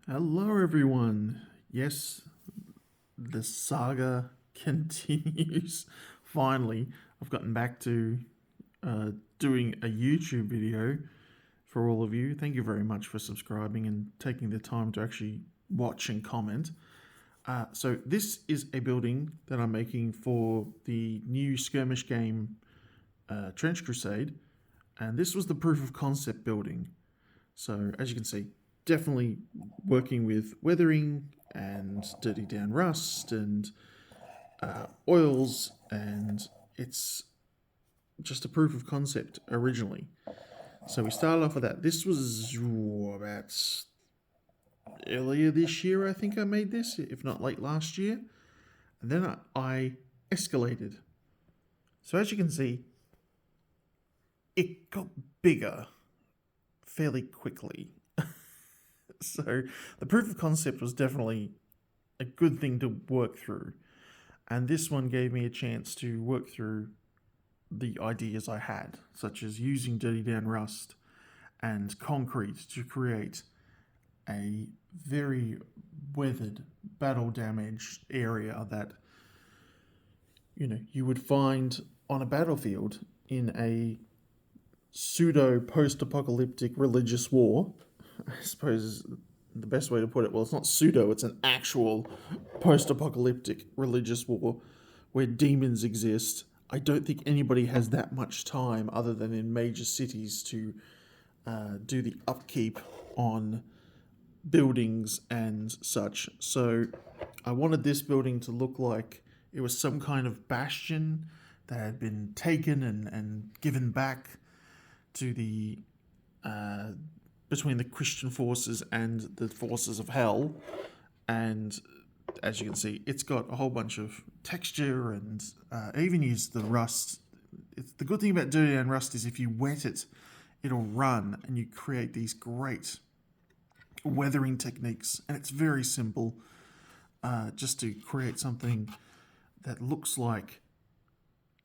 Hello, everyone. Yes, the saga continues. Finally, I've gotten back to doing a YouTube video for all of you. Thank you very much for subscribing and taking the time to actually watch and comment. So, this is a building that I'm making for the new skirmish game Trench Crusade, and this was the proof of concept building. So, as you can see, definitely working with weathering and dirty down rust and oils, and it's just a proof of concept originally. So we started off with that. This was about earlier this year, I think I made this, if not late last year. And then I escalated. So as you can see, it got bigger fairly quickly. So the proof of concept was definitely a good thing to work through. And this one gave me a chance to work through the ideas I had, such as using dirty down rust and concrete to create a very weathered, battle damaged area that you would find on a battlefield in a pseudo post-apocalyptic religious war. I suppose the best way to put it, well, it's not pseudo, it's an actual post-apocalyptic religious war where demons exist. I don't think anybody has that much time other than in major cities to do the upkeep on buildings and such. So I wanted this building to look like it was some kind of bastion that had been taken and given back to the between the Christian forces and the forces of hell. And as you can see, it's got a whole bunch of texture, and I even used the rust. The good thing about dirty and rust is if you wet it, it'll run, and you create these great weathering techniques. And it's very simple, just to create something that looks like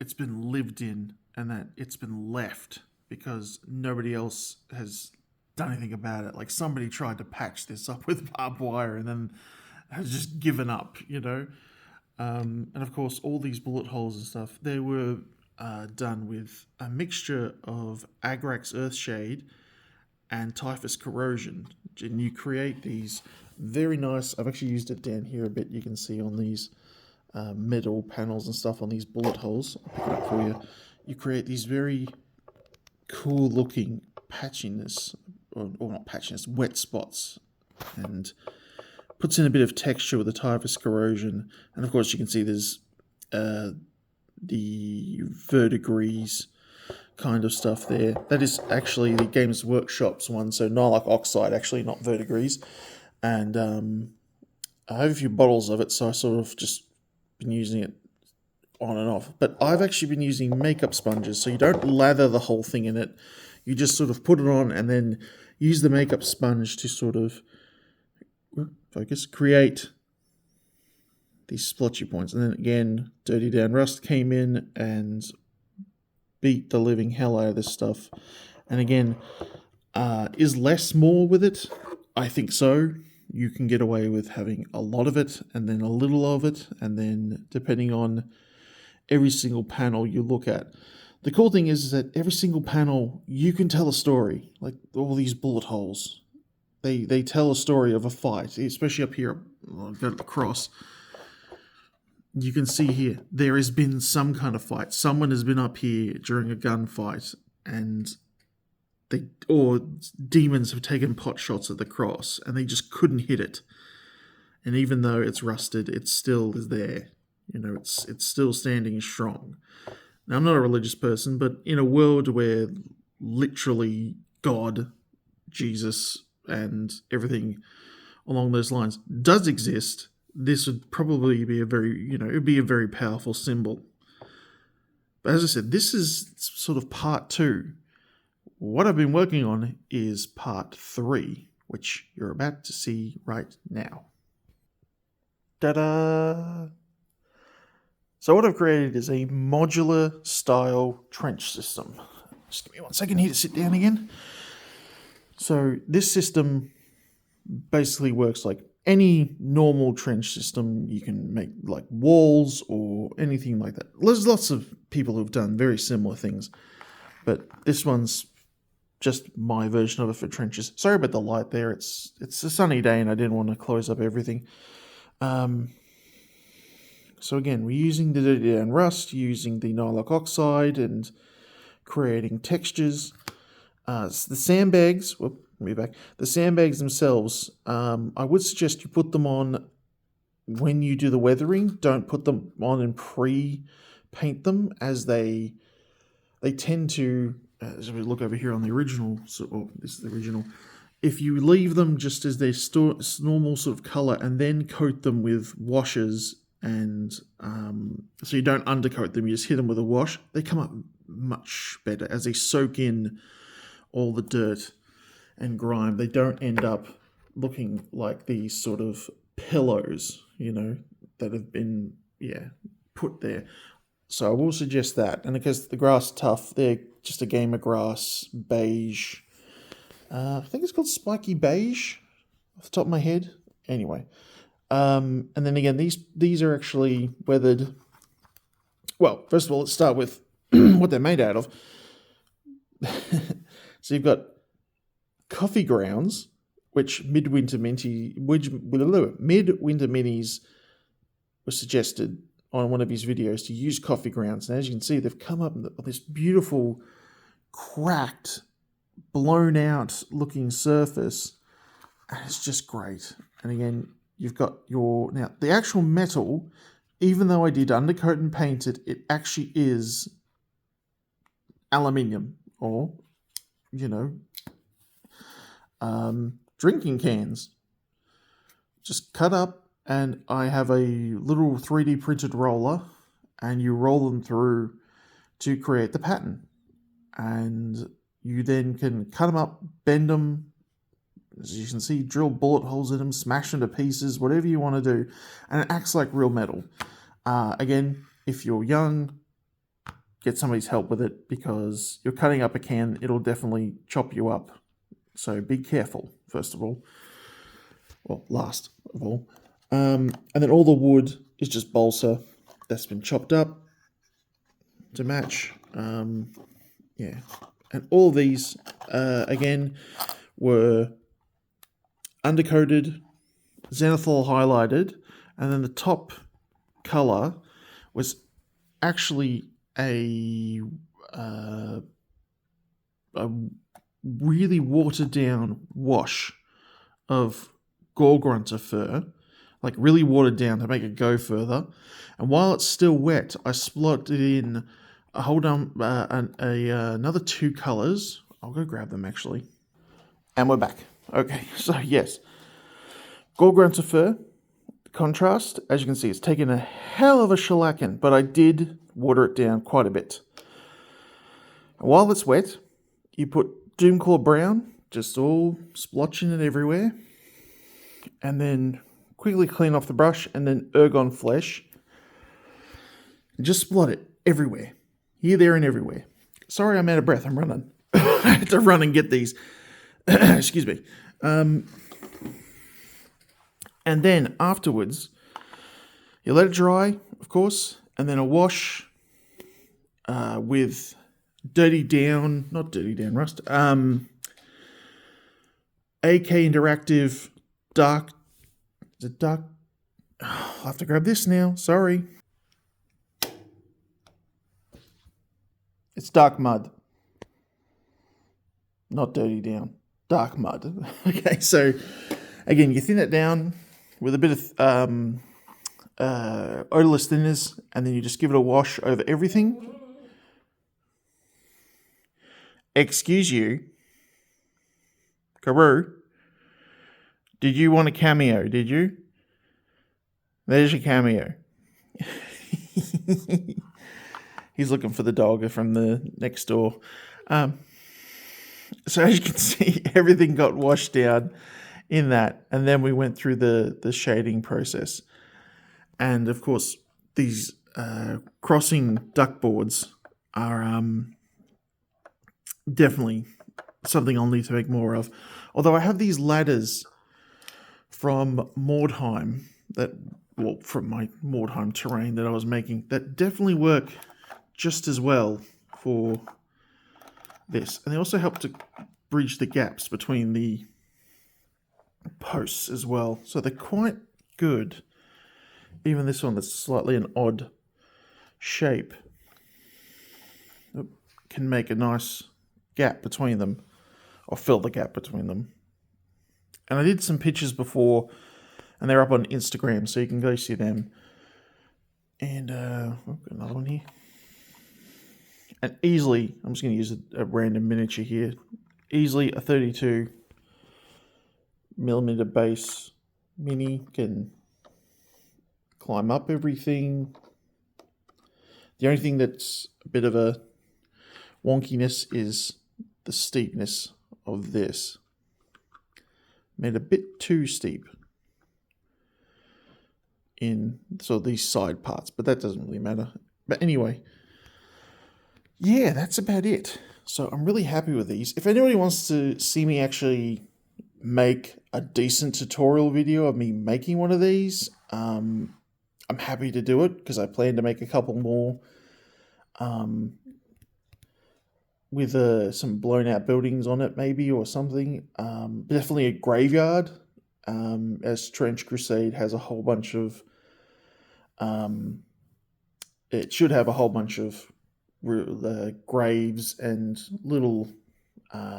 it's been lived in and that it's been left because nobody else has done anything about it. Like somebody tried to patch this up with barbed wire and then has just given up, And of course, all these bullet holes and stuff, they were done with a mixture of Agrax Earthshade and Typhus Corrosion. And you create these very nice, I've actually used it down here a bit, you can see on these metal panels and stuff on these bullet holes. I'll pick it up for you. You create these very cool looking patchiness, or not patchiness, wet spots, and puts in a bit of texture with the Typhus Corrosion. And of course you can see there's the verdigris kind of stuff there. That is actually the Games Workshop's one, so Nylok Oxide, actually, not verdigris. And I have a few bottles of it, so I sort of just been using it on and off. But I've actually been using makeup sponges, so you don't lather the whole thing in it. You just sort of put it on and then use the makeup sponge to sort of create these splotchy points. And then again, Dirty Down Rust came in and beat the living hell out of this stuff. And again, is less more with it? I think so. You can get away with having a lot of it and then a little of it, and then depending on every single panel you look at. The cool thing is that every single panel, you can tell a story. Like all these bullet holes, they tell a story of a fight, especially up here. I'll go across. You can see here, there has been some kind of fight. Someone has been up here during a gunfight, and or demons have taken pot shots at the cross, and they just couldn't hit it. And even though it's rusted, it still is there. It's still standing strong. Now, I'm not a religious person, but in a world where literally God, Jesus, and everything along those lines does exist, this would probably be a very powerful symbol. But as I said, this is sort of part 2. What I've been working on is part 3, which you're about to see right now. Ta-da! So what I've created is a modular style trench system. Just give me 1 second here to sit down again. So this system basically works like any normal trench system. You can make like walls or anything like that. There's lots of people who've done very similar things, but this one's just my version of it for trenches. Sorry about the light there. It's a sunny day and I didn't want to close up everything. So again, we're using the dirty down rust, using the nylock oxide and creating textures. The sandbags, whoop, let me back. The sandbags themselves, I would suggest you put them on when you do the weathering. Don't put them on and pre-paint them, as they tend to, as we look over here on the original, this is the original, if you leave them just as their normal sort of color and then coat them with washes, and so you don't undercoat them, you just hit them with a wash, they come up much better as they soak in all the dirt and grime. They don't end up looking like these sort of pillows, you know, that have been, put there. So I will suggest that. And because the grass tough, they're just a gamer grass beige. I think it's called spiky beige off the top of my head. Anyway. And then again, these are actually weathered. Well, first of all, let's start with what they're made out of. So you've got coffee grounds, which Midwinter Minis was suggested on one of his videos to use coffee grounds. And as you can see, they've come up with this beautiful, cracked, blown out looking surface. And it's just great. And again, you've got now the actual metal, even though I did undercoat and paint it, it actually is aluminium, or, you know, drinking cans. Just cut up, and I have a little 3D printed roller, and you roll them through to create the pattern. And you then can cut them up, bend them, as you can see, drill bullet holes in them, smash them to pieces, whatever you want to do. And it acts like real metal. Again, if you're young, get somebody's help with it, because you're cutting up a can, it'll definitely chop you up. So be careful, first of all. Well, last of all. And then all the wood is just balsa that's been chopped up to match. Yeah. And all these, again, were undercoated, zenithal highlighted, and then the top color was actually a really watered down wash of Gore-grunter fur, like really watered down to make it go further. And while it's still wet, I splotted in another two colors. I'll go grab them actually. And we're back. Okay, so yes, Gore-grunter fur, contrast, as you can see, it's taken a hell of a shellacking, but I did water it down quite a bit. And while it's wet, you put Doomclaw brown, just all splotching it everywhere, and then quickly clean off the brush, and then Ergon flesh, and just splot it everywhere, here, there, and everywhere. Sorry, I'm out of breath. I'm running. I had to run and get these. Excuse me. And then afterwards, you let it dry, of course, and then a wash with not dirty down rust, AK Interactive dark, is it dark? Oh, I'll have to grab this now, sorry. It's dark mud. Not dirty down. Dark mud. Okay, so again, you thin it down with a bit of odorless thinners, and then you just give it a wash over everything. Excuse you. Karoo. Did you want a cameo, did you? There's your cameo. He's looking for the dog from the next door. So as you can see, everything got washed down in that. And then we went through the shading process. And of course, these crossing duck boards are definitely something I'll need to make more of. Although I have these ladders from Mordheim from my Mordheim terrain that I was making that definitely work just as well for this. And they also help to bridge the gaps between the posts as well. So they're quite good. Even this one that's slightly an odd shape can make a nice gap between them, or fill the gap between them. And I did some pictures before, and they're up on Instagram, so you can go see them. And I've got another one here. And easily, I'm just going to use a random miniature here. Easily a 32mm base mini can climb up everything. The only thing that's a bit of a wonkiness is the steepness of this. Made a bit too steep in these side parts, but that doesn't really matter. But anyway, yeah, that's about it. So I'm really happy with these. If anybody wants to see me actually make a decent tutorial video of me making one of these, I'm happy to do it, because I plan to make a couple more with some blown out buildings on it maybe, or something. Definitely a graveyard, as Trench Crusade has a whole bunch of it should have a whole bunch of graves and little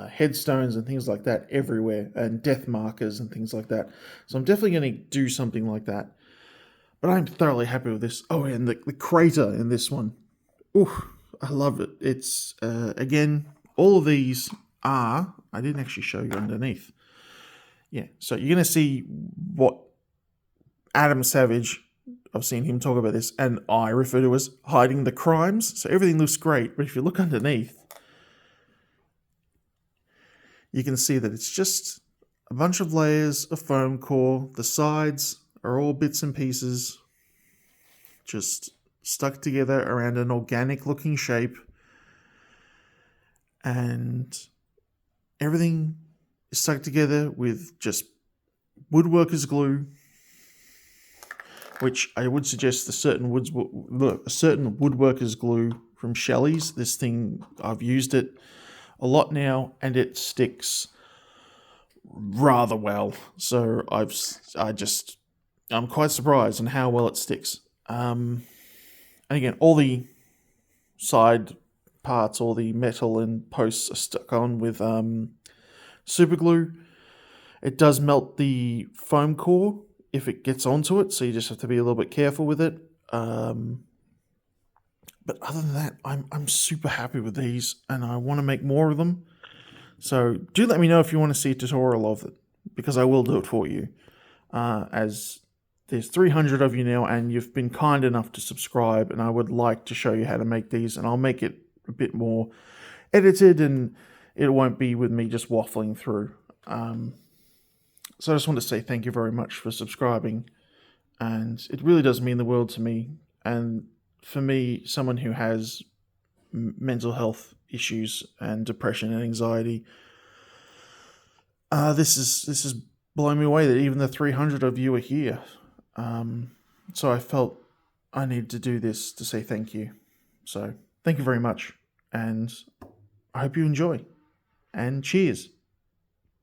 headstones and things like that everywhere, and death markers and things like that. So I'm definitely going to do something like that. But I'm thoroughly happy with this. Oh, and the crater in this one. Ooh, I love it. It's, again, all of these are... I didn't actually show you underneath. Yeah, so you're going to see what Adam Savage... I've seen him talk about this, and I refer to as hiding the crimes. So everything looks great, but if you look underneath, you can see that it's just a bunch of layers of foam core. The sides are all bits and pieces, just stuck together around an organic looking shape, and everything is stuck together with just woodworker's glue, which I would suggest a certain woodworker's glue from Shelley's. This thing, I've used it a lot now, and it sticks rather well. So I'm quite surprised on how well it sticks. And again, all the side parts, all the metal and posts are stuck on with super glue. It does melt the foam core if it gets onto it, so you just have to be a little bit careful with it. But other than that, I'm super happy with these, and I want to make more of them. So do let me know if you want to see a tutorial of it, because I will do it for you. As there's 300 of you now, and you've been kind enough to subscribe, and I would like to show you how to make these, and I'll make it a bit more edited, and it won't be with me just waffling through. So I just want to say thank you very much for subscribing, and it really does mean the world to me. And for me, someone who has mental health issues and depression and anxiety, this is blowing me away that even the 300 of you are here. So I felt I needed to do this to say thank you. So thank you very much, and I hope you enjoy, and cheers.